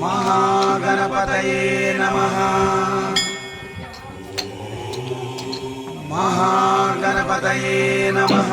महागणपतये नमः। महागणपतये नमः।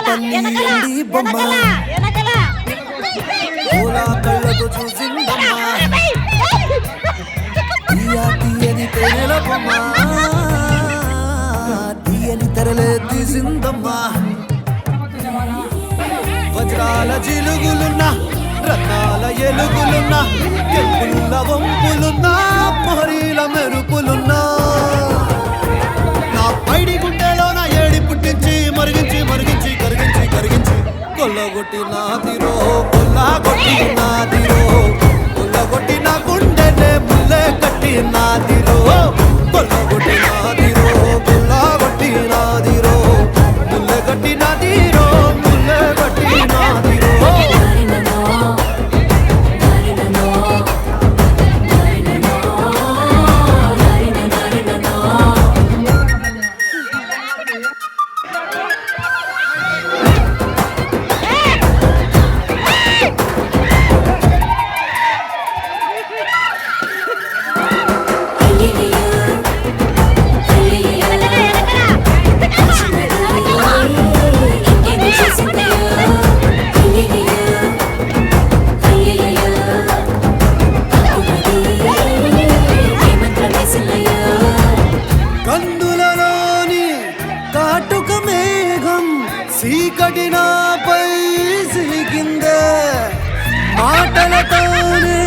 తల్లి ఎండి బొమ్మ కోలా కళ్ళతో చూసిందమ్మా తీయని తేనెల బొమ్మ తీయని తెరలే తీసిందమ్మా వజ్రాల జిలుగులున్నా రత్నాల ఎలుగులున్నా కెంపుల వంపులున్నా మొహరీల మెరుపులున్నా నా పైడి గుండెలో నా ఏడి పుట్టించి మరిగించి మరిగించి కరిగించి కరిగించి కొల్లగొట్టి నాదిరో కొల్లగొట్టి నాదిరో కొల్లగొట్టి నా గుండెనే ముల్లే కట్టి నాదిరో కొల్లగొట్టి నాదిరో కొల్లగొట్టి నాదిరో ముల్లే కట్టి నాదిరో ముల్లే కట్టి నాదిరో కందులలోని కాటుక మేఘం సీకటి నాపై సిలికిందే మాటలతోనే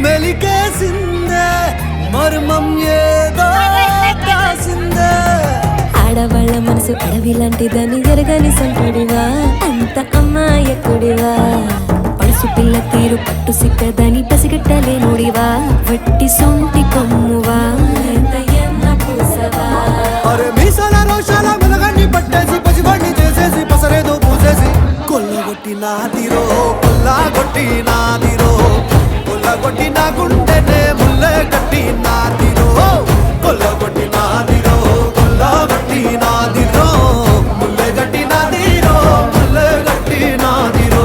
మెలికేసిందే మర్మం ఏదో కాసిందే ఆడవాళ్ళ మనసు అడవి లాంటిదని ఎరగని సంటుడివా అంత అమ్మాయకుడివా పడుసు పిల్ల తీరు పట్టు సిక్కదని పసిగట్టలేనుడివా వట్టి సొంటి కొమ్మువా అరే మీసాల రోషాల మెలగన్ని పట్టేసి పసివాడిని చేసేసి పసరేదో పూసేసి కొల్లగొట్టి నాదిరో కొల్లగొట్టి నాదిరో కొల్లగొట్టి నా గుండెనే ముల్లే కట్టి నాదిరో కొల్లగొట్టి నాదిరో కొల్లగొట్టి నాదిరో ముల్లే కట్టి నాదిరో ముల్లే కట్టి నాదిరో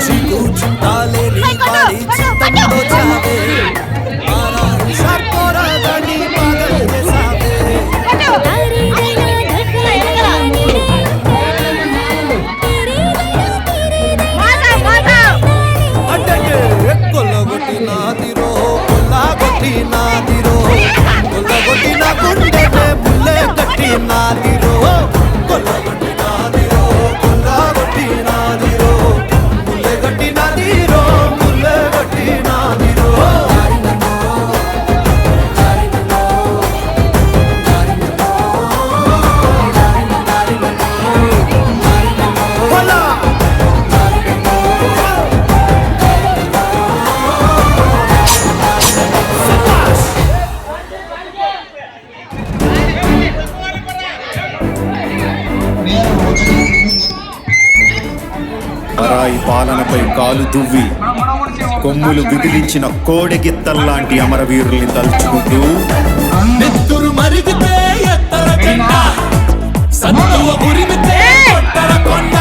చిగు చింతాలేని పాడి చిత్తంతో చావే షర్కోరా గని పాగల్ చేసావే కొల్లగొట్టి నాదిరో కొల్లగొట్టి నాదిరో కొల్లగొట్టి నా గుండెనే ముల్లే కట్టి నాదిరో కొల్లగొట్టి నాదిరో కొల్లగొట్టి నాదిరో ముల్లే కట్టి నాదిరో ముల్లే కట్టి నాదిరో పరాయి పాలనపై కాలు దువ్వి కొమ్ములు విదిలించిన కోడెగిత్తల్లాంటి అమరవీరుల్ని తలుచుకుంటూ నెత్తురు మరిగితే ఎత్తర జెండ సత్తువ ఉరిమితే కొట్టర కొండ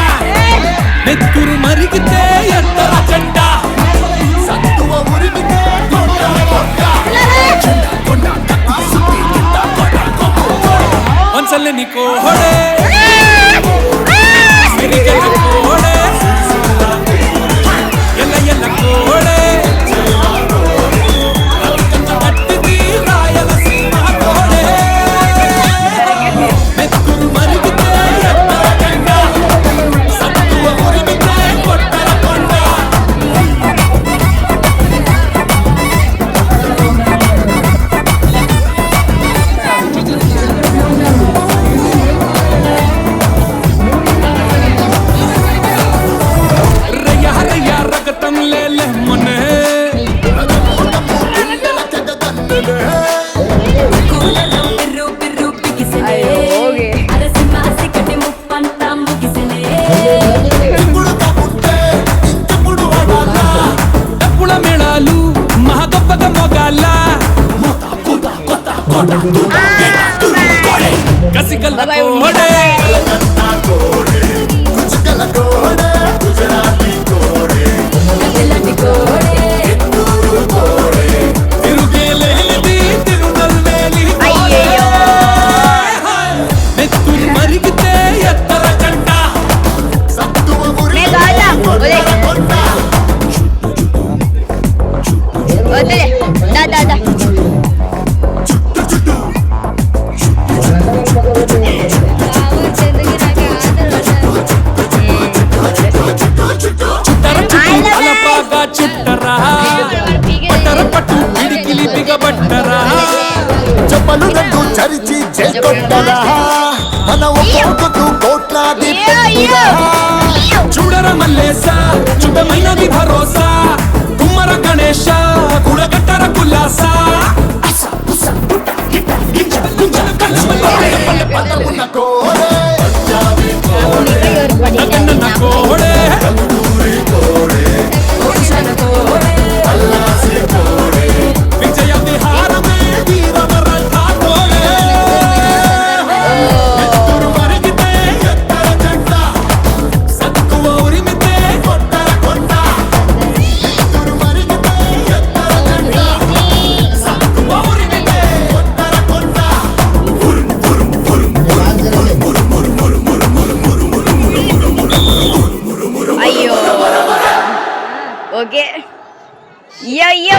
నెత్తురు మరిగితే ఎత్తర జెండ సత్తువ ఉరిమితే కొట్టర కొండ వన్సల్లే నీకో హోడే కసిగల్ల కోడే తిరుగేలేనిది తిరునల్వేలి నెత్తురు మరిగితే ఎత్తర జెండ అలపాగా చుట్టరా పట్టర పట్టు పిడికిలి బిగబట్టరా చెప్పలు రెండు చరిచి చేకొట్టరా మన ఒక్కొక్కకు కోట్లాది చూడర మల్లేస చుట్టమైనది భరోసా కుమ్మర గణేశ కూడగట్టర కుల్లాస కోడే విజయ విహారమే వీరవరంగా కోడే నెత్తురు మరిగితే ఎత్తర జెండ సత్తువ ఉరిమితే కొట్టర కొండ నెత్తురు మరిగితే ఎత్తర జెండ సత్తువ ఉరిమితే కొట్టర కొండ అయ్యో ఓకే అయ్యో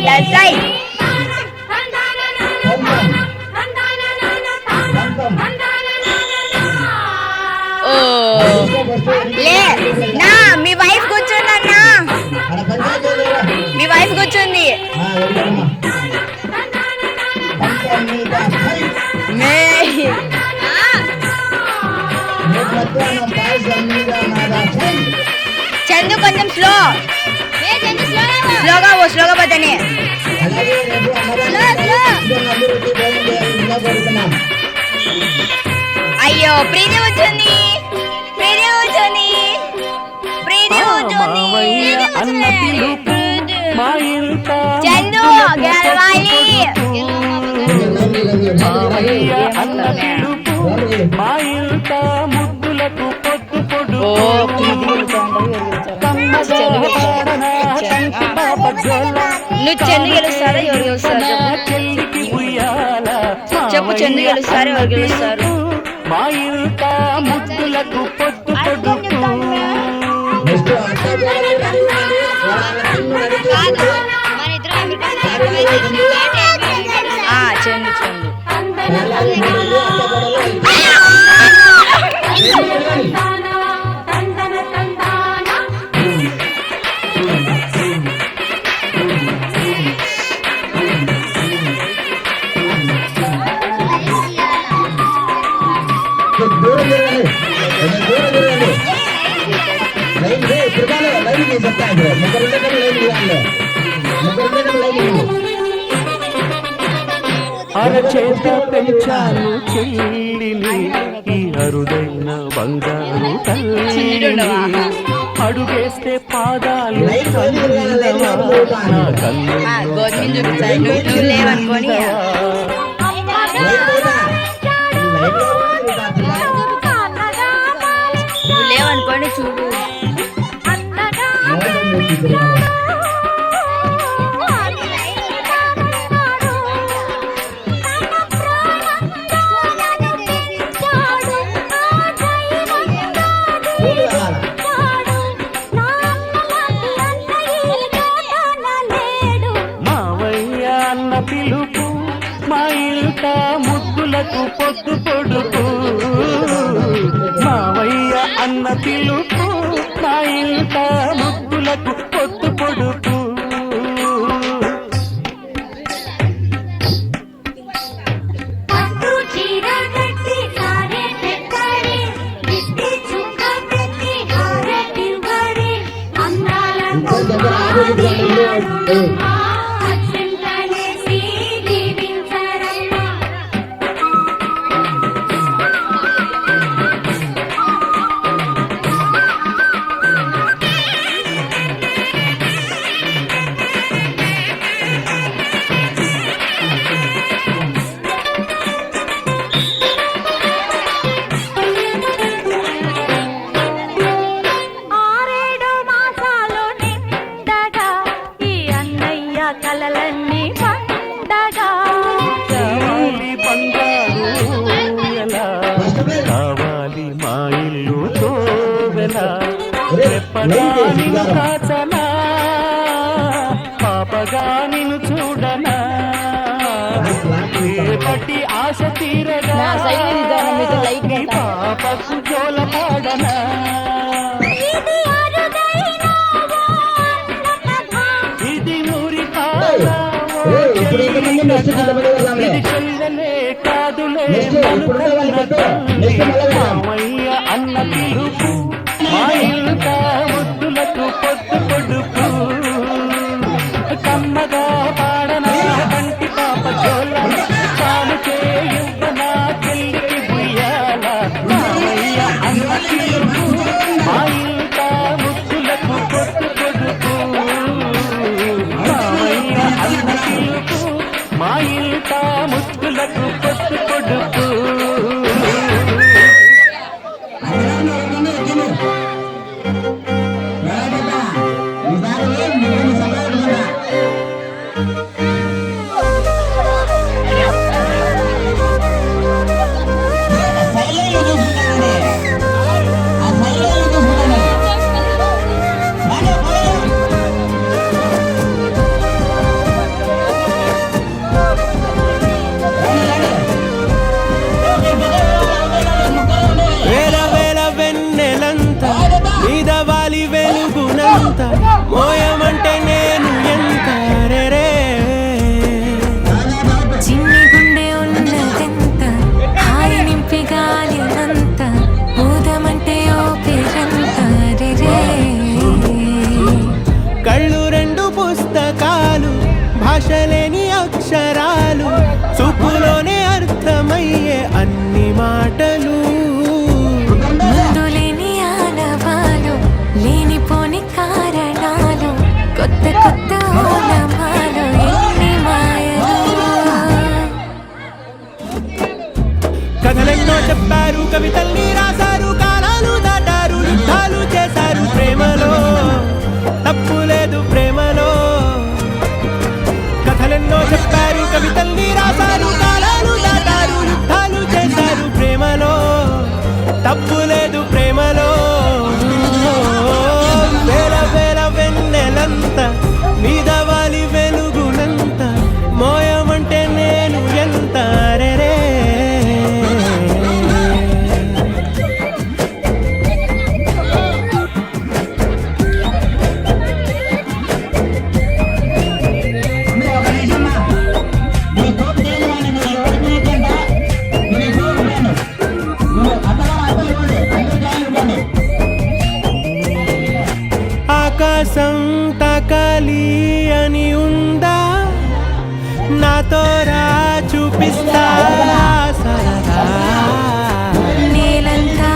దసై ఓ లే నా మీ వైఫ్ కూర్చుందన్నా మీ వైఫ్ కూర్చుంది చందు కొంచెం స్లోగా పోతానే అయ్యో ప్రీతి వచ్చింది చందు గెలవాలి నువ్వు చెందు గెలుస్తారా ఎవరు గెలుస్తారు చెప్పు చెందు గెలుస్తారా ఎవరు గెలుస్తారు చెందు అరచేత పెంచాను చెల్లిని ఈ అరుదైన బంగారు తల్లిని అడుగేస్తే పాదాలు లేవనుకోండి చూడు మావయ్య అన్న పిలుపు మా ఇంట ముద్దులకు పొద్దు పొడుపు మావయ్య అన్న పిలుపు మా ఇంట ముద్దులకు పొద్దు పొడుపు వాలి మా ఇల్లు తోవెలా రెప్పగాని కాచనా పాపగా నిన్ను చూడనా రేపటి ఆశ తీరగా నా సైడ్ మీద ఇద్దాం, మీతో లైట్ నీ పెట్టాలి. పాపకు జోల పాడనా ఇది ఊరి కాదా ఇది చెల్లెలే కాదులే మామయ్య అన్న పిలుపు మా ఇంట ముద్దులకు పొద్దు పొడుపు కమ్మగా పాడనా కంటి పాప జోల తాను చేయువనా చెల్లికి బుయ్యాల మామయ్య అన్న పిలుపు మా ఇంట ముద్దులకు పొద్దు పొడుపు మామయ్య అన్న పిలుపు మా ఇంట ముద్దులకు పొద్దు పొడుపు వేల వేల వెన్నెలంత మీద వాలి వెలుగునంత మోయమంటే నేను ఎంత రే చిన్ని గుండె ఉన్నదెంత హాయి నింపి గాలినంత ఊదమంటే ఓపికంత రే కళ్ళు రెండు పుస్తకాలు భాషలేని అక్షరాలు చూపులోనే అర్థమయ్యే అన్ని మాటలు ముందు లేని ఆనవాలు లేనిపోని కారణాలు కొత్త కొత్త ఓనమాలు ఎన్ని మాయలు కథలెన్నో చెప్పారు కవితల్ని రాశారు కాలాలు దాటారు యుద్ధాలు చేశారు ప్రేమలో తప్పు లేదు ప్రేమలో కథలెన్నో చెప్పారు కవితల్ని రాశారు కాలాలు దాటారు యుద్ధాలు చేశారు ప్రేమలో తప్పు లేదు ప్రేమలో వేల వేల వెన్నెలంత మీద వాలి వెలుగునంత మోయమంటే నేను ఎంత రే ఆకాశం తాకాలి అని ఉందా నాతో రా చూపిస్తా సరదా నేలంతా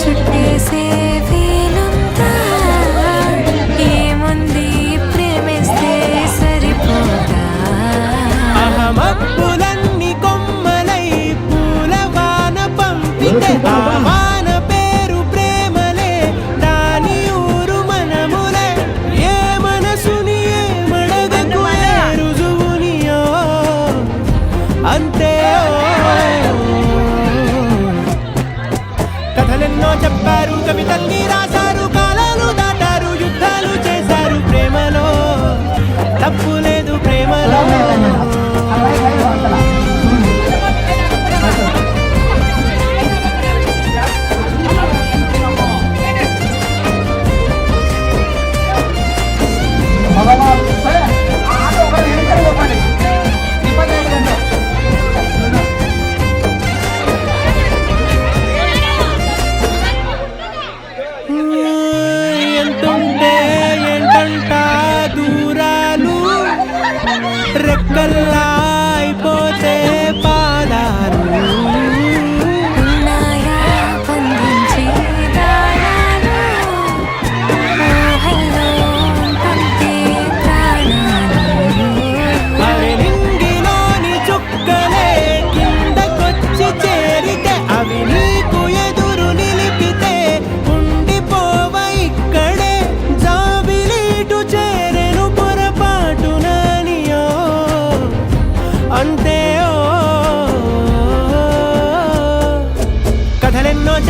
చుట్టేసే వీలుందా ఏముంది ప్రేమిస్తే సరిపోదా అహమప్పులన్నీ కొమ్మలై పూలవాన పంపితే ఆ వాన పేరు ప్రేమలే దాని ఊరు మనములే ఏ మనసుని ఏ మడగకు ఏ రుజువునియో అంతే కథలెన్నో చెప్పారు కవితల్ని రాశారు కాలాలు దాటారు యుద్ధాలు చేశారు ప్రేమలో తప్పు లేదు ప్రేమలో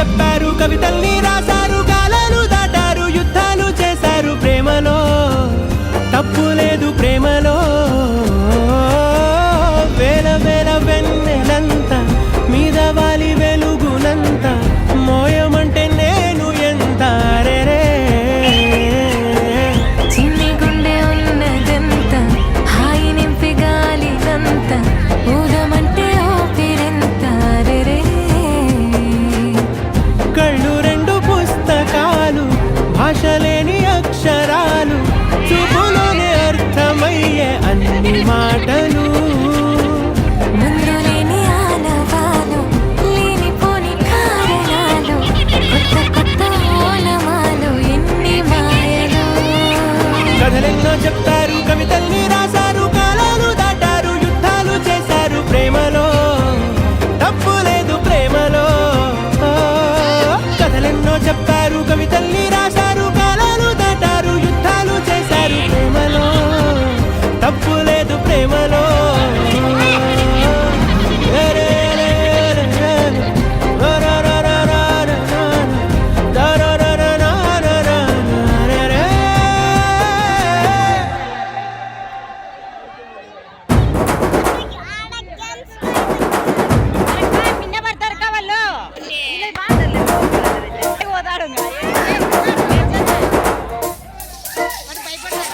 చెప్పారు కవితల్ని రాశారు కాలాలు దాటారు యుద్ధాలు చేశారు ప్రేమలో తప్పు లేదు ప్రేమలో వేల వేల వెన్నెలంతా మీద వాలి వెలుగునంత మోయమంటే నేను ఎంత రే చిన్ని గుండె ఉన్నదంత హాయి నింపి గాలినంత ఊదమంటే ఊపిరెంత రే కళ్ళు రెండు పుస్తకాలు భాష లేని అక్షరాలు చూపులోనే అర్థమయ్యే అన్ని మాటలు ముందు లేని ఆనవాలు లేనిపోని కారణాలు కొత్త కొత్త ఓనమాలు ఎన్ని మాయలు కథలెన్నో చెప్తారు కవితల్ని రాశారు కాలాలు దాటారు యుద్ధాలు చేశారు ప్రేమలో తప్పు లేదు ప్రేమలో కథలెన్నో చెప్తారు కవితల్ని రాశారు కాలాలు దాటారు యుద్ధాలు చేశారు ప్రేమలో తప్పు లేదు ప్రేమలో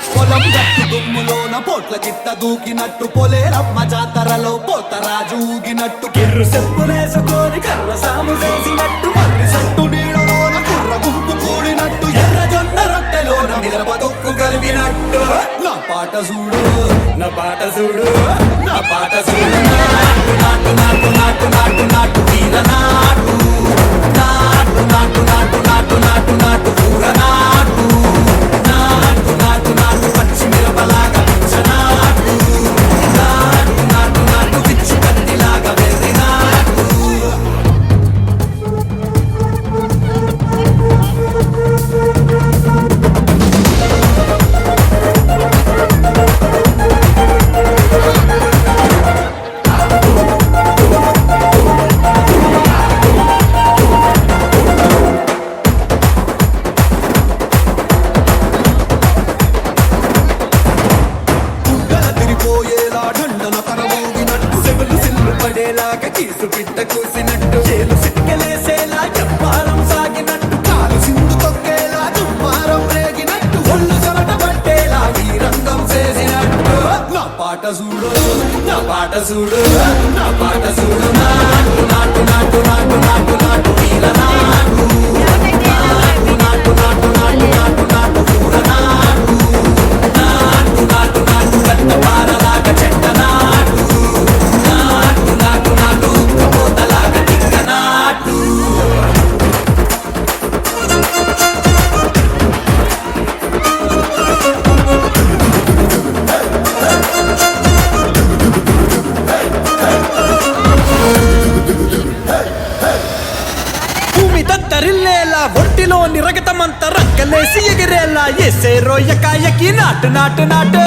పొలం గట్టు దుమ్ములోన పోట్ల గిట్ట దూకినట్టు పొలేరమ్మ జాతరలో పోతరాజు ఊగినట్టు కిర్రు చెప్పులేసుకొని కర్ర సాము చేసినట్టు మర్రి సట్టు నీడలోన కుర్ర గుంపు కూడినట్టు ఎర్ర జొన్న రొట్టెలోన నిలబ దొక్కు కలిపినట్టు నా పాట చూడు నా పాట చూడు నా పాట చూడు నాటు నాటు నాటు నాటు నాటు నాటు వీర నాటు నాటు నాటు నాటు నాటు నాటు నాటు పూర నాటు నాటు నాటు నాటు పచ్చి మిరపలాగా పిచ్చనాటు నాటు నాటు నాటు పిచ్చి కత్తిలాగా వెర్రి నాటు తిరిపోయేలా ఢండన కరమోగినట్టు సెగలు సిల్లు పడేలాగా కీసు పిట్ట కూసినట్టు చేలు సిటికెలేసేలా చెప్పారం సాగినట్టు కాలు సింధు తొక్కేలా దుమ్మారం రేగినట్టు ఒళ్ళు చెమట పట్టేలా ఈ రంగం చేసినట్టు నా పాట చూడు నా పాట చూడు నా పాట చూడు నాటు నాటు నాటు నాటు నాటు నాటు వీర నాటు నాటు నాటు నాటు నాటు నాటు నాటు పూర నాటు నాటు నాటు నాటు గంట పారలాగా చెట్ట నాటు నాటు నాటు నాటు ఉక్కబోతలాగా టిక్క నాటు భూమి దత్తరిల్లేలా ఒంటిలో నిరగతమంత రక్కలేసి ఎగిరేలా ఎసే రోయకాయకి నాటు నాటు నాటు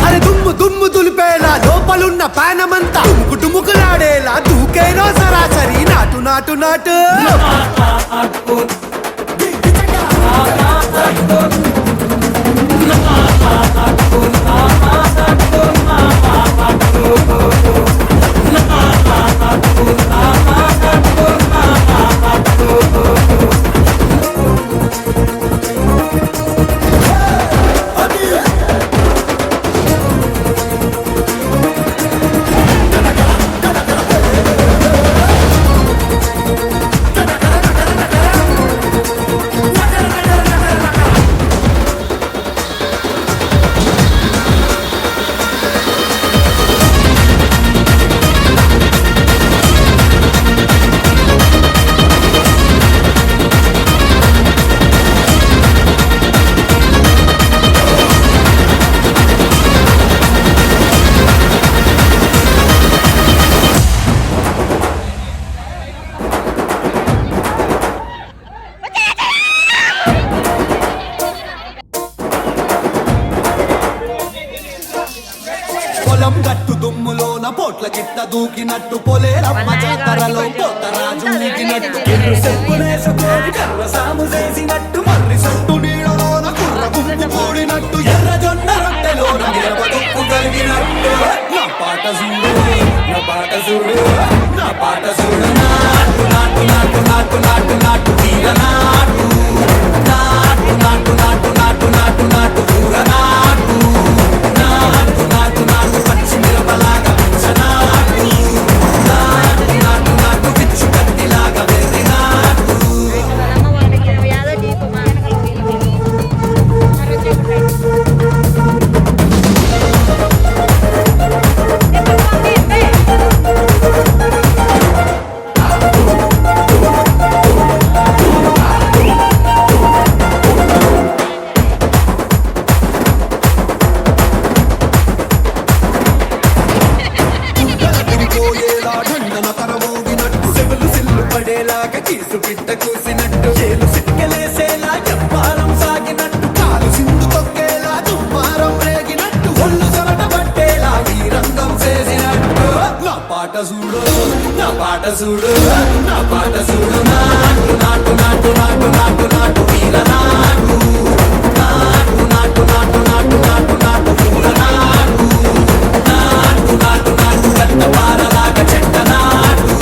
అరే దుమ్ము దుమ్ము దులిపేలా లోపలున్న పానమంతా డుముకులాడేలా దూకేనో సరాసరి నాటు నాటు నాటు పోట్ల గిట్ట దూకినట్టు పొలేరమ్మ జాతరలో పోతరాజు ఊగినట్టు ఎర్రు చెప్పులేసుకొని కర్ర సాము చేసినట్టు మర్రి సొట్టు నీడలోన కుర్ర గుంపు కూడినట్టు ఎర్ర జొన్న రొట్టెలోన మిరప దుక్కు కలిగినట్టు నా పాట చూడు నా పాట చూడు నా పాట చూడు నాటు నాటు నాటు నాటు నాటు నాటు తీర నాటు నాటు నాటు నాటు నాటు నాటు నాటు కూర నాటు నాటు నాటు నాటు పచ్చి మిరపలాగా పిచ్చ నాటు నాటు నాటు నాటు పిచ్చు కత్తిలాగా వెర్రి నాటు పోయేలా ఢండన తరమోగినట్టు సెవెలు సిల్లు పడేలాగా కీసు పిట్ట కూసినట్టు ఏలు సిక్కలేసేలా చెప్పారం సాగినట్టు కాలు సింధు తొక్కేలా దుమ్మారం రేగినట్టు ఒళ్ళు చెమట పట్టేలా ఈ రంగం చేసినట్టు నా పాట చూడు నా పాట చూడు నా పాట చూడు నాటు నాటు నాటు నాటు నాటు నాటు వీర నాటు నాటు నాటు నాటు నాటు నాటు నాటు కూర నాటు నాటు నాటు నాటు కట్ట పారలాగా చెట్ట నాటు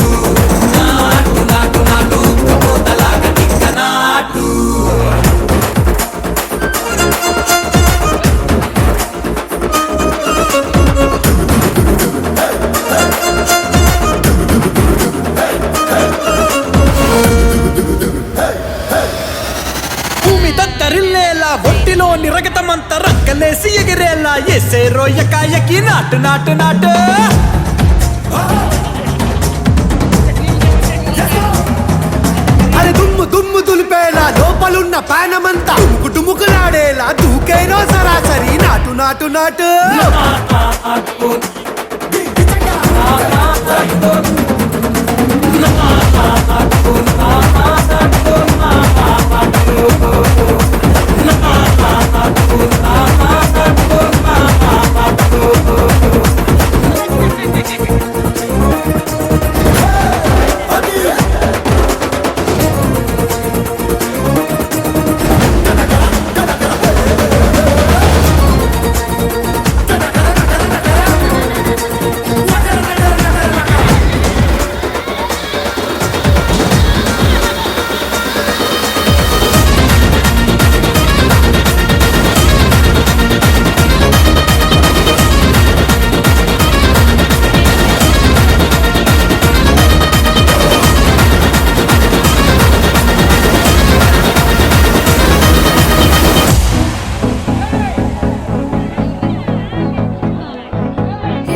నాటు నాటు నాటు కపోతలాగా టిక్క నాటు భూమి దద్దరిల్లేలా ఒట్టిలోని రగతమంతా రక్కలేసి ఎగిరేలా ఎసే రోయకాయకి నాటు నాటు నాటు అరే దుమ్ము దుమ్ము దులిపేలా లోపలున్న పానమంతా డుముకులాడేలా దూకేనో సరాసరి నాటు నాటు నాటు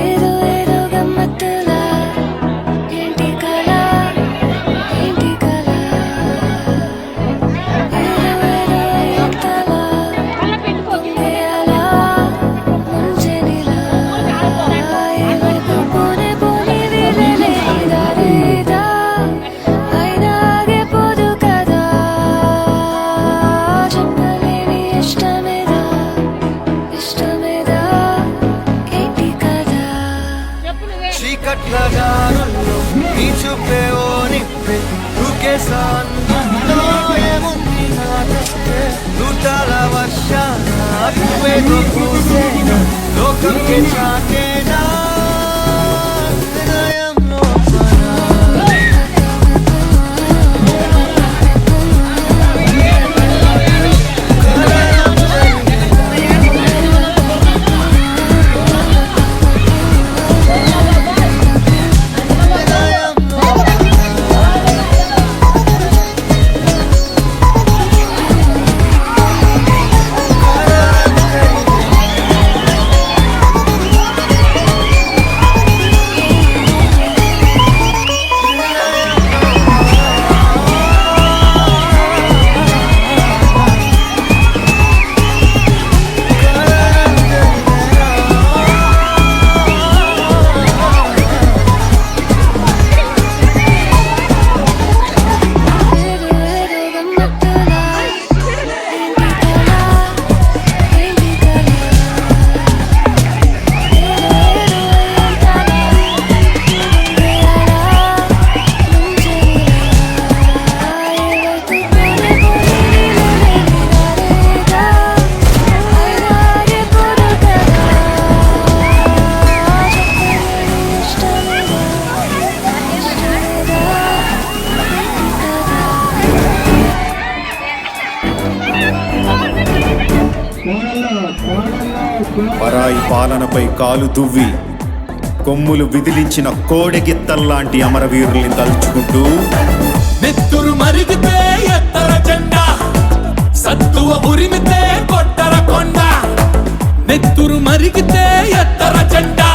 ఏదో ఏదో గమ్మత్తులా ఏంటి కళ ఏంటి కళ ఏదో ఏదో ఎంతలా పొంగేయాలా ముంచెనిలా ఏవైపు పోనే పోని దారేదా అయినా ఆగిపోదు కదా చెప్పలేని ఇష్టమేదా ఇష్టమేదా ఏంటి కదా చీకట్లగా నీ చూపే ఓ నిప్పే దూకేసాన్నంలో ఏముంది నా తప్పే నూతల వర్షాన నువ్వేదో పూసేనా లోకంకి చాటేనా హృదయంలో పనా పాలనపై కాలు దువ్వి కొమ్ములు విదిలించిన కోడెగిత్తల్లాంటి అమరవీరుల్ని తలుచుకుంటూ నెత్తురు మరిగితే ఎత్తర జెండా సత్తువ ఉరిమితే కొట్టర కొండ నెత్తురు మరిగితే ఎత్తర జెండా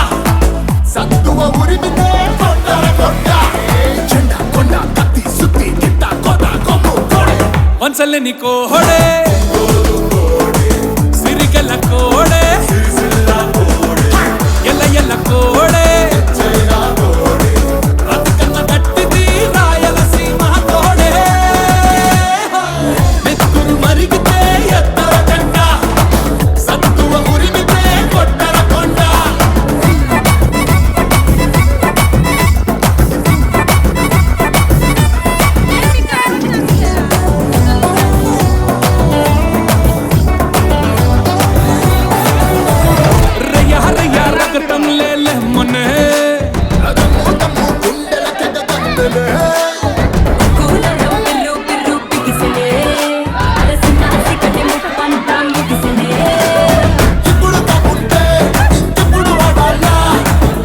సత్తువ ఉరిమితే కొట్టర కొండ జెండా కొండ కత్తి సుత్తి గిట్ట కొట్ట కొమ్ము కోడే వంచలేని కోడే సిరిగల కోడే ఎల్ల ఎల్ల కోడే బతుకన్న గట్టిది రాయలసీమ కోడే నెత్తురు మరిగితే ఎత్తర జెండ సత్తువ ఉరిమితే కొట్టర కొండ రయ్య రయ్య రగతం లేలే మొన్నే ఇప్పుడు తప్పుంటే ఇంకెప్పుడు వాడాలా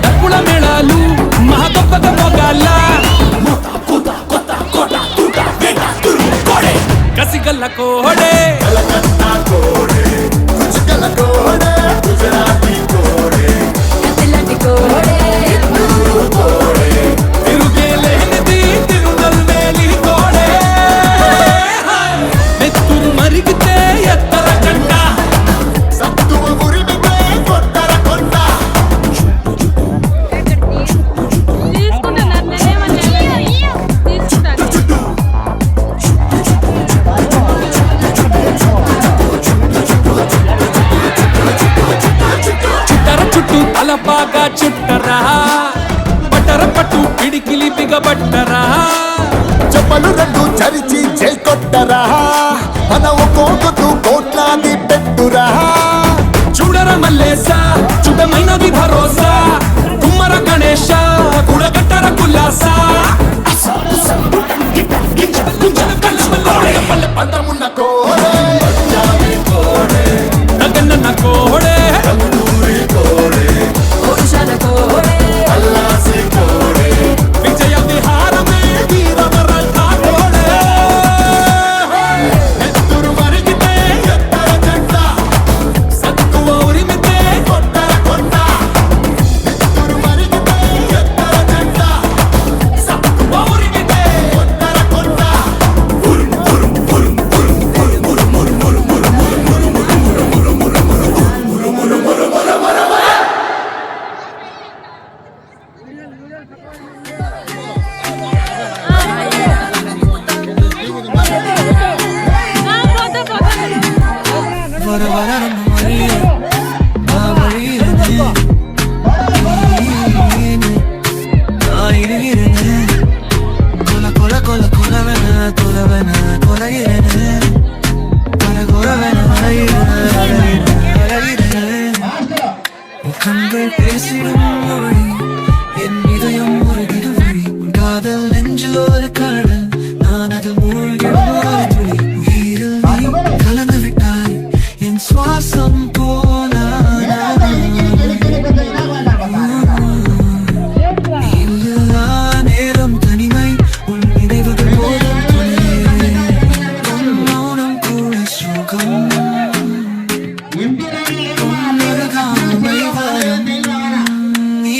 డప్పుల మేళాలు మహా గొప్పగా మోగాల కొత్త కొత్త కోట తూట వేట తురు కోడే కసిగల్ల కోడే కలకత్తా కోడే కుచికల కోడే గుజరాతీ కోడే తిరుగేలేనిది తిరునల్వేలి కోడే నెత్తురు మరిగితే ఎత్తర జెండ సత్తువ ఉరిమితే కొట్టర కొండ చుట్టర చుట్టూ తల బాగా చుట్టరా పట్టర పట్టు పిడికిలి బిగబట్టరా చెప్పలు రెండు చరిచి జై కొట్టరా మన ఒక్కొక్కtu కోట్లాది పెట్టురా చూడర మల్లేస చుట్టమైనది భరోసా కుమ్మర గణేశ గుడగట్టర కుల్లాస పల్లె పందమున్న కోడే నగన్న కోడే విజయ విహారమే వీరవరంగా కోడే నెత్తురు మరిగితే ఎత్తర జెండ సత్తువ ఉరిమితే కొట్టర కొండ నెత్తురు మరిగితే ఎత్తర జెండ సత్తువ ఉరిమితే కొట్టర కొండ கண்கள் பேசிடும் மொழி என் இதயம் முருகிடு வழி காதல் நெஞ்சில் ஒரு கடல் நான் அதில் மூழ்கி ஒரு துளி உயிரில் நீ கலந்து விட்டாய் என் சுவாசம் நேரம் தனிமை உன் நினைவுகள் போதும் துணையே உன் மௌனம் கூட சுகம் நீ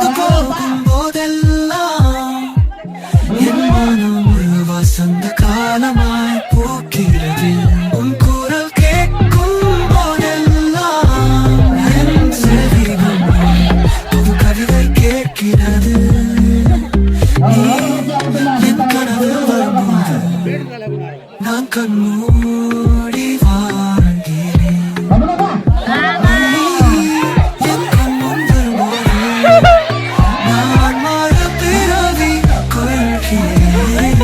கடந்து போகும் போதெல்லாம் என் மனம் ஒரு வசந்த காலமாய் போகிறது உன் குரல் கேட்கும் போதெல்லாம் என் செவிகள் புது கவிதை கேட்கிறது நீ என் கனவில் வரும்போது நான் கண்மூடி வாழ்கிறேன் என் கண்முன் வரும்போது நான் மறு பிறவி கொள்கிறேன்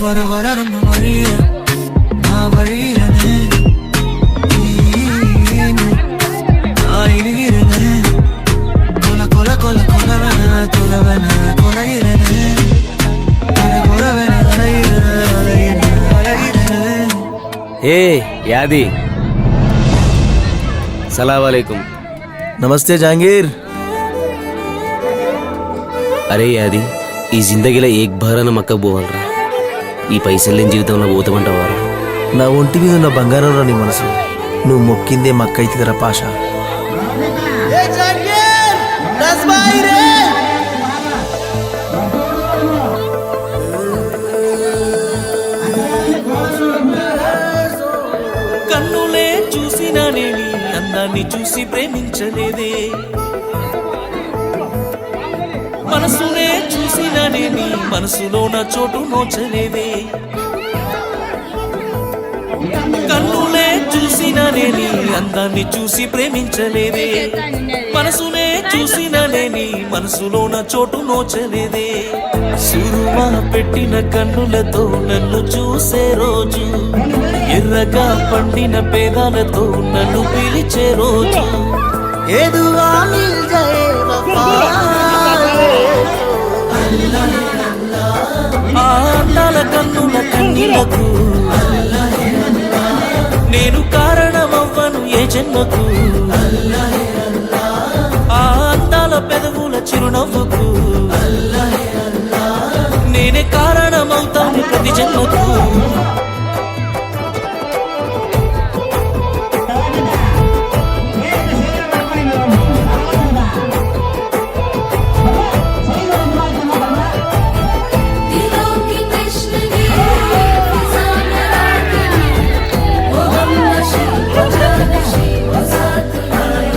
வர வர நம்ம வழிய நான் வழியிறனே நான் இருக்கிறேனே கொல கொல கொல கொலவன தொலைவன கொலையிறனே கொலவன அலையிறனே ఏ యాది సలాం నమస్తే జహాంగీర్ అరే యాది ఈ జిందగీలో ఏక్ భారన మక్క పోవాలరా ఈ పైసలు లేని జీవితంలో పోతామంటావారా నా ఒంటి మీద ఉన్న బంగారం నీ మనసు నువ్వు మొక్కిందే మక్కైతుందిరా పాషా కన్నులే చూసినా నేని అందాన్ని చూసి ప్రేమించలేదే మనసునే చూసినా నేని మనసులో నా చోటు నోచలేదే కన్నులే చూసినా నేని అందాన్ని చూసి ప్రేమించలేదే మనసునే చూసినా నేని మనసులో నా చోటు నోచలేదే సురువా పెట్టిన కన్నులతో నన్ను చూసే రోజు ఎర్రగా పండిన పేదాలతో నన్ను పిలిచే రోజు ఎదువా మిల్ జయే వఫా ఆ అందాల కన్నుల కన్నీలకు నేను కారణమవ్వను ఏ జన్మకు ఆ అందాల పెదవుల చిరునవ్వుకు నేనే కారణమవుతాను ప్రతి జన్మకు दिलों की तश्नगी फजान रागनी वो हम नशी वो जानशी वो साथ लाई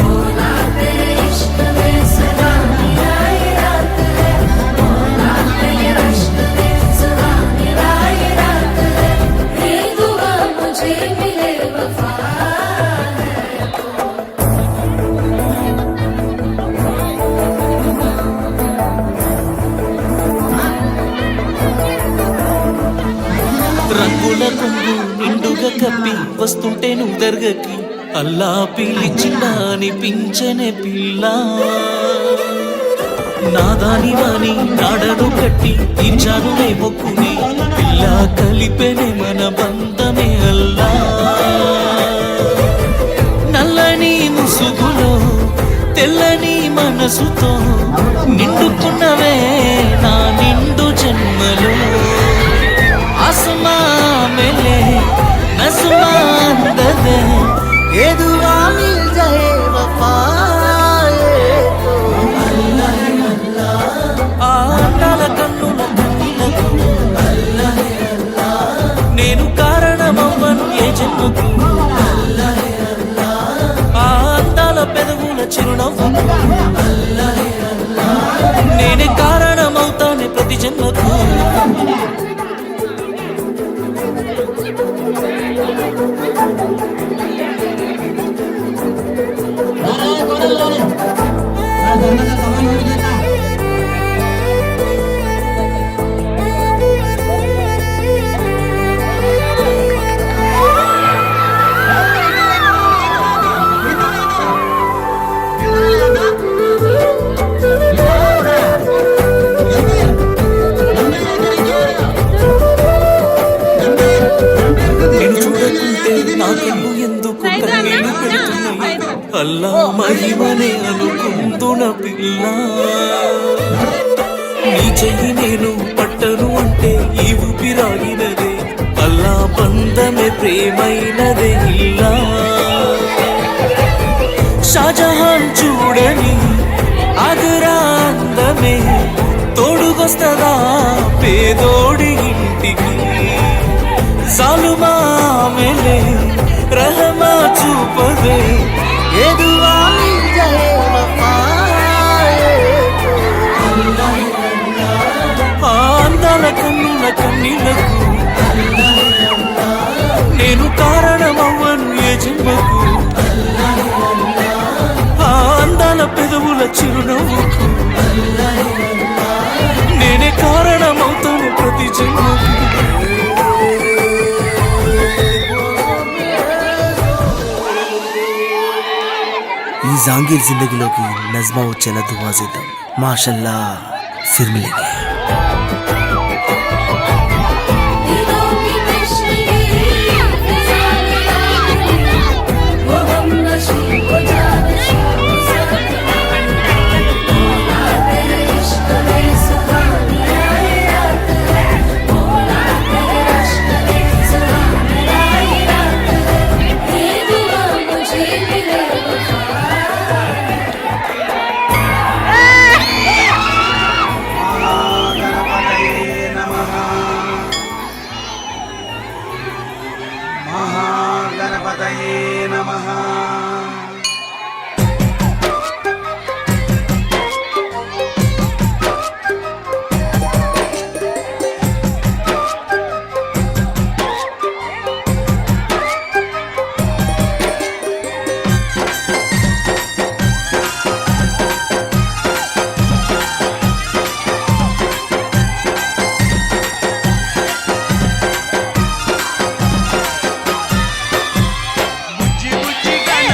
बोला तेरे इश्क में सुहानी आई रात है बोला तेरे इश्क में सुहानी आई रात है ये दुआ मुझे मिले वफा రంగుల కొంగు నిండుగా కప్పి వస్తుంటే నువ్వు దర్గకి అల్లా పిలిచిందా అనిపించనే పిల్ల నాదాని వాణి నాడను కట్టి తీర్చాను నే మొక్కుని పిల్ల కలిపెనే మన బంధమే అల్లా నల్లని ముసుగులో తెల్లని మనసుతో నిండుకున్నవే నా నిండు జన్మలో आसमां मिले नज़्मां दे ఎదువా మిల్ జయే వఫా ఆ అందాల కన్నుల కన్నీలకు నేను కారణమవ్వను ఏ జన్మకు ఆ అందాల పెదవుల చిరునవ్వుకు నేనే కారణమవుతాను ప్రతి జన్మకు కళ్ళు ఎందుకు కన్నీళ్ళు పెడుతున్నాయి అల్లా మహిమనే అనుకుందున పిల్ల నీ చెయ్యి నేను పట్టను అంటే ఈ ఊపిరాగినదే అల్లా బంధమే ప్రేమైనదే ఇల్లా షాజహాన్ చూడని ఆగ్రా అందమే తోడుకొస్తదా పేదోడి ఇంటికి సాలుమామెలే రహమా చూపదే ఎదువా అందాల కన్నుల కన్నీళ్లకు నేను కారణమవ్వను ఏ జన్మకు ఆ అందాల పెదవుల చిరునవ్వుకు నేనే కారణమవుతాను ప్రతి జన్మకు ఈ జాంగీర్ జిందగీలోకి నజ్మా వచ్చేలా దువా చేద్దాం మాషల్లా ఫిర్ మిలేంగే दिलों की तशवीर फिजाने आए वो हम नशी वो जानशी वो साथ मौला तेरे इश्क में सुहानी आई रात है मौला तेरे इश्क में सुहानी आई रात है ये दुआ मुझे मिले మహాగణపతయే నమః బుజ్జి బుజ్జి గణ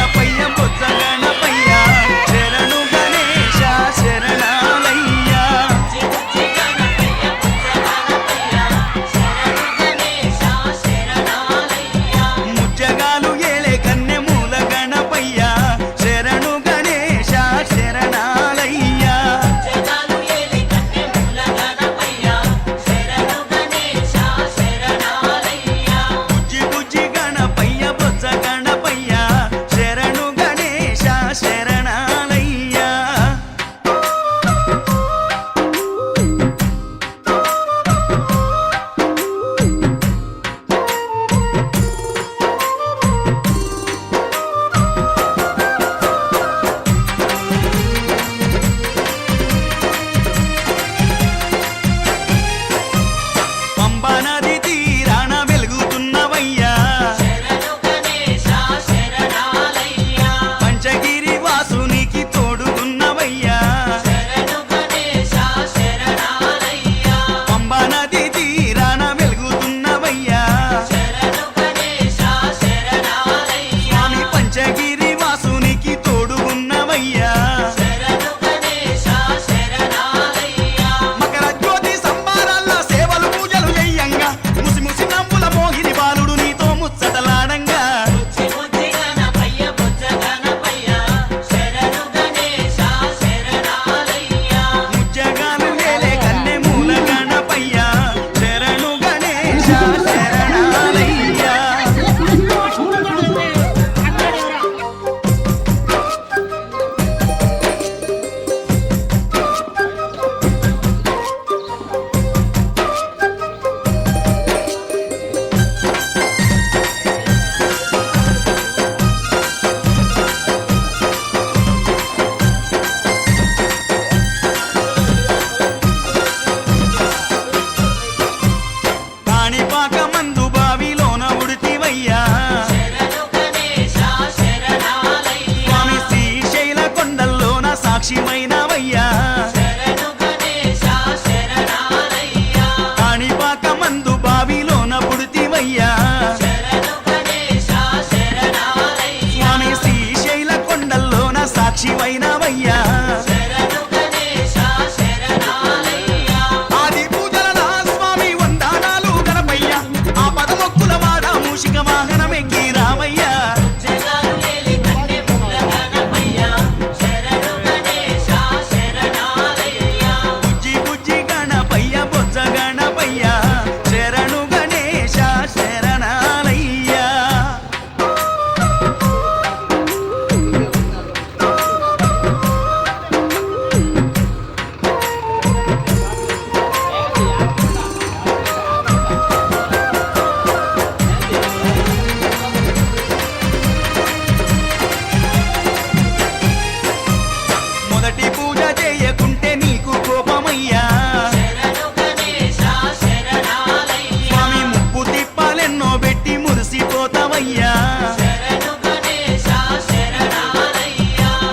పోతావయ్యా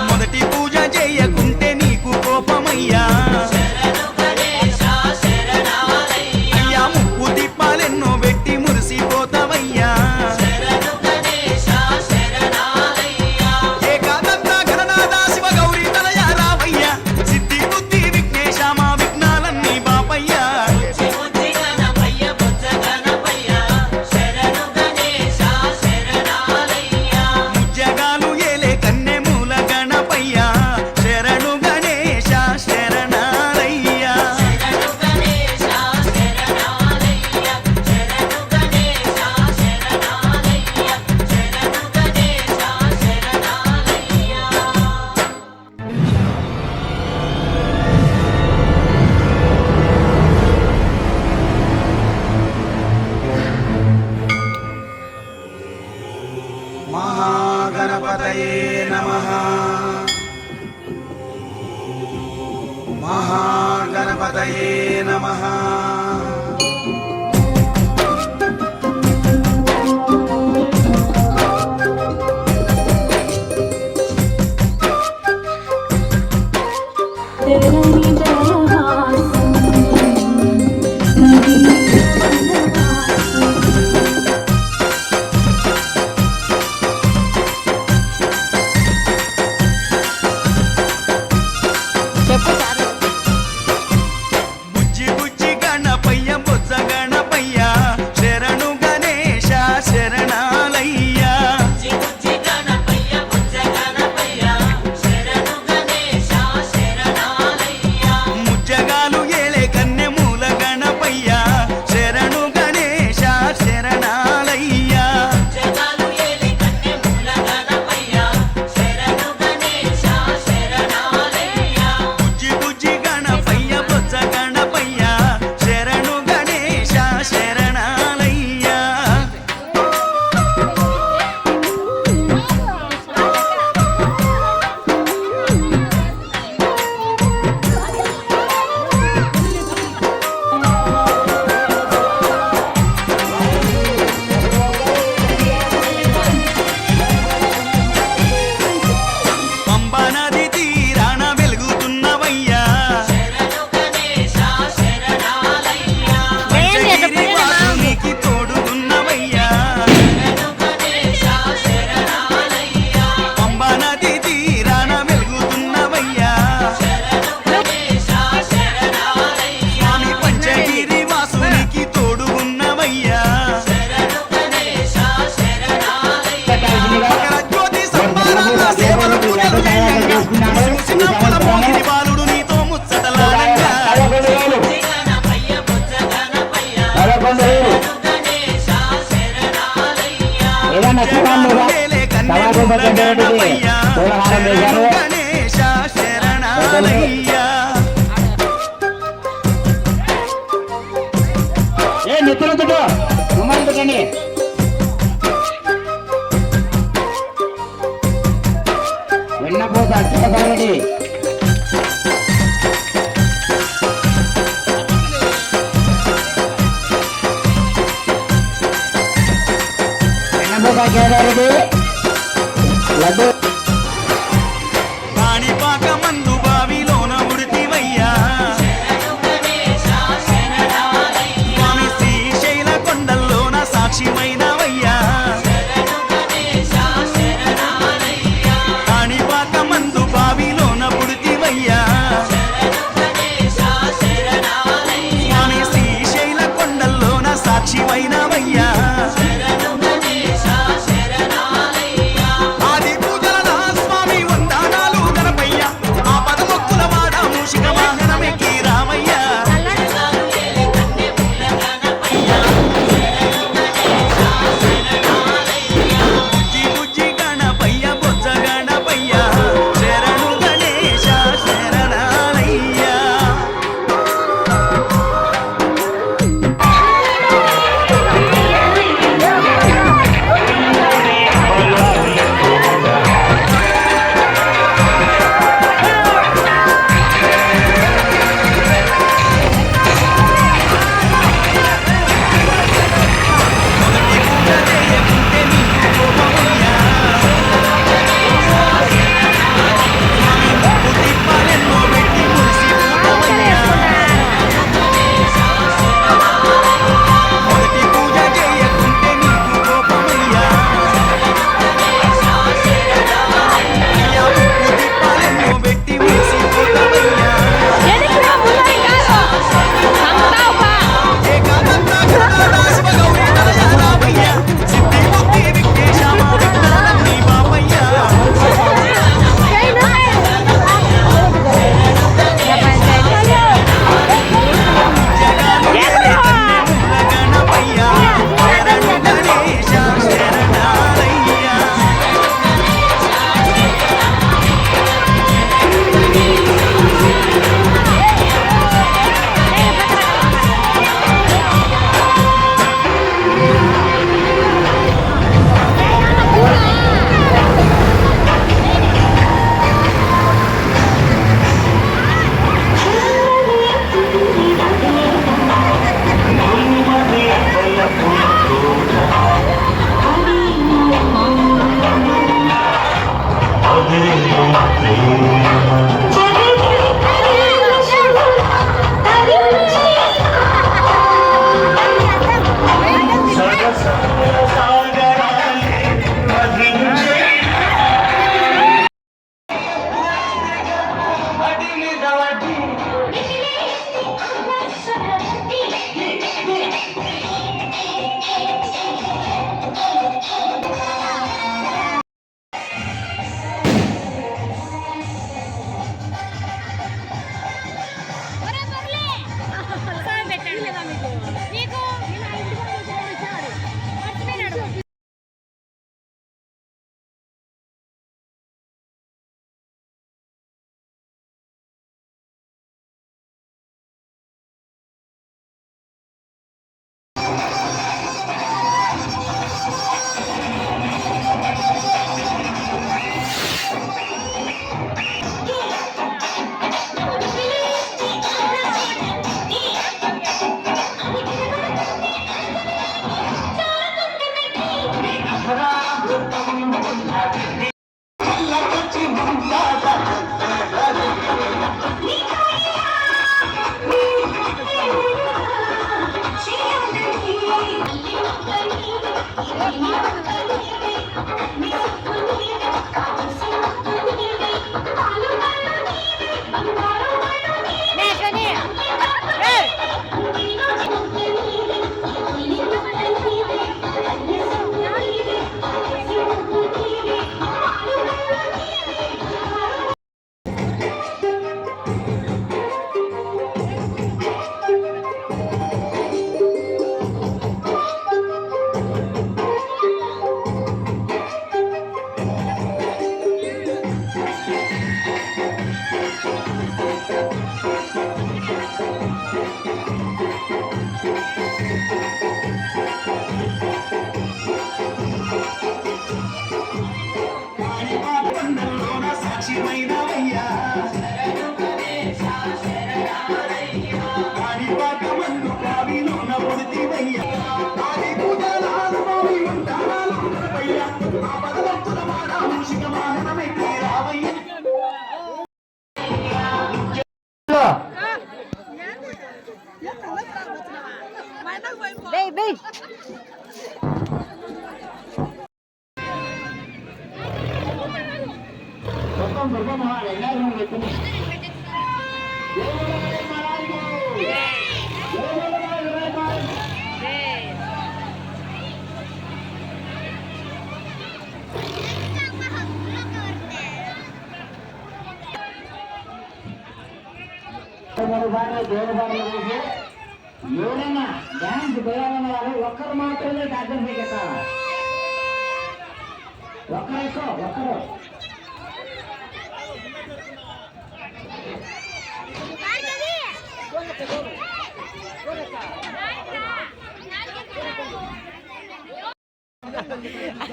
మొదటి పూజ చేయకుంటే నీకు కోపమయ్యా అయ్యా ముప్పు దీపాలెన్నో పెట్టి మురిసిపోతావయ్యా ఏకాదంత గణనాథ శివ గౌరీ తనయ రావయ్యా సిద్ధి బుద్ధి విఘ్నేశ మా విఘ్నాలన్నీ బాపయ్యా ముజ్జగాలు ఏలే కన్నె మూల గణపయ్యా శరణు గణేశ శరణాలయ్యా మహాగణపతయే నమః మహాగణపతయే నమః చెప్పు చాలు. బుజ్జి బుజ్జి గణపయ్య బొజ్జ గణపయ్య శరణు గణేశ శరణాలయ్యా ముజ్జగాలు ఏలే కన్నె మూల గణపయ్య శరణు గణేశ శరణాలయ్యా బుజ్జి బుజ్జి గణపయ్య బొజ్జ గణపయ్య శరణు గణేశ శరణాలయ్యా పంబా నది తీరాన వెలుగుతున్నవయ్యా ఏంటి అట్లా వాసునికి తోడుగున్నవయ్యా పంబా నది తీరాన వెలుగుతున్నవయ్యా స్వామి పంచగిరి వాసునికి తోడుగున్నవయ్యా మకర జ్యోతి సంబారాల సేవలు పూజలు చేయంగా చూసిన పొలమోహిని బాలుడు నీతో ముచ్చటలాడంగా ఏలే కన్నె మూల గణపయ్యా శరణు గణేశ శరణాలయ్యా కాణిపాక మందు బావిలోన ఉడితివయ్యా స్వామి శ్రీశైల కొండల్లోన సాక్షిమైనవయ్యా కాణిపాక మందు బావిలోన ఉడితివయ్యా స్వామి శ్రీశైల కొండల్లోన సాక్షిమైనవయ్యా ఆది పూజల నా స్వామి వందనాలు గణపయ్య ఆ పదమొక్కుల వాడ మూషిక వాహనమెక్కి రామయ్య బుజ్జి బుజ్జి గణపయ్య బొజ్జ గణపయ్య శరణు గణేశ శరణాలయ్యా శరణు ఎవరైనా డ్యాన్స్ వేయాలన్న వాళ్ళు ఒక్కరు మాత్రమే సర్టిఫికెట్ ఎక్కాలి. ఒక్కరు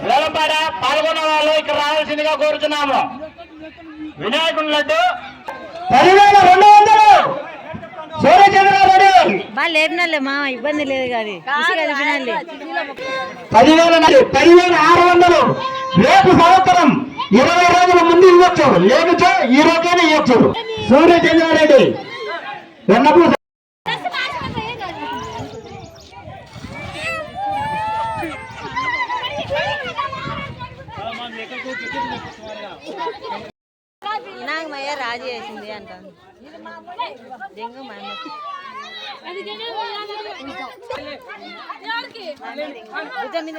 వేలంపాట పాల్గొన్న వాళ్ళు ఇక్కడ రావాల్సిందిగా కోరుతున్నాము. వినాయకుని లడ్డు 10,200 సూర్యచంద్రారెడ్డి వాళ్ళు లేపినాలే మా ఇబ్బంది లేదు కానీ 10,600 రేపు సంవత్సరం 20 రోజుల ముందు ఇవ్వచ్చు, లేకపోతే ఈ రోజైనా ఇవ్వచ్చు. సూర్యచంద్రారెడ్డి ఎన్నప్పుడు వినాయకమయ్య రాజు చేసింది అంటాను దెంగు మా భుజం మీద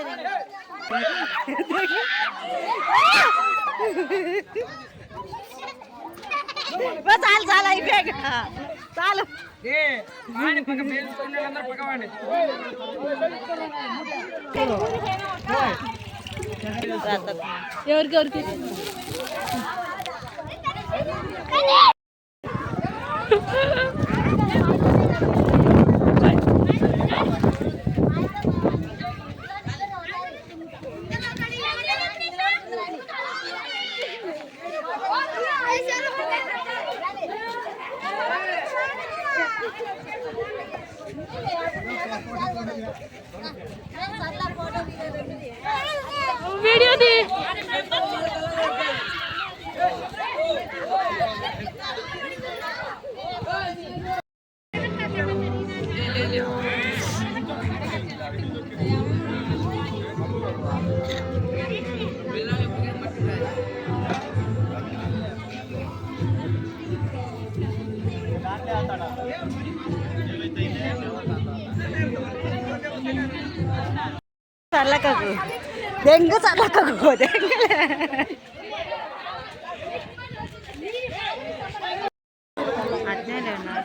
చాలు చాలు అయిపోయాక చాలు ఎవరికి వీడియో ది చల్లకకు దెంగు చల్లకకు దెంగలే అట్నే ఉన్నారు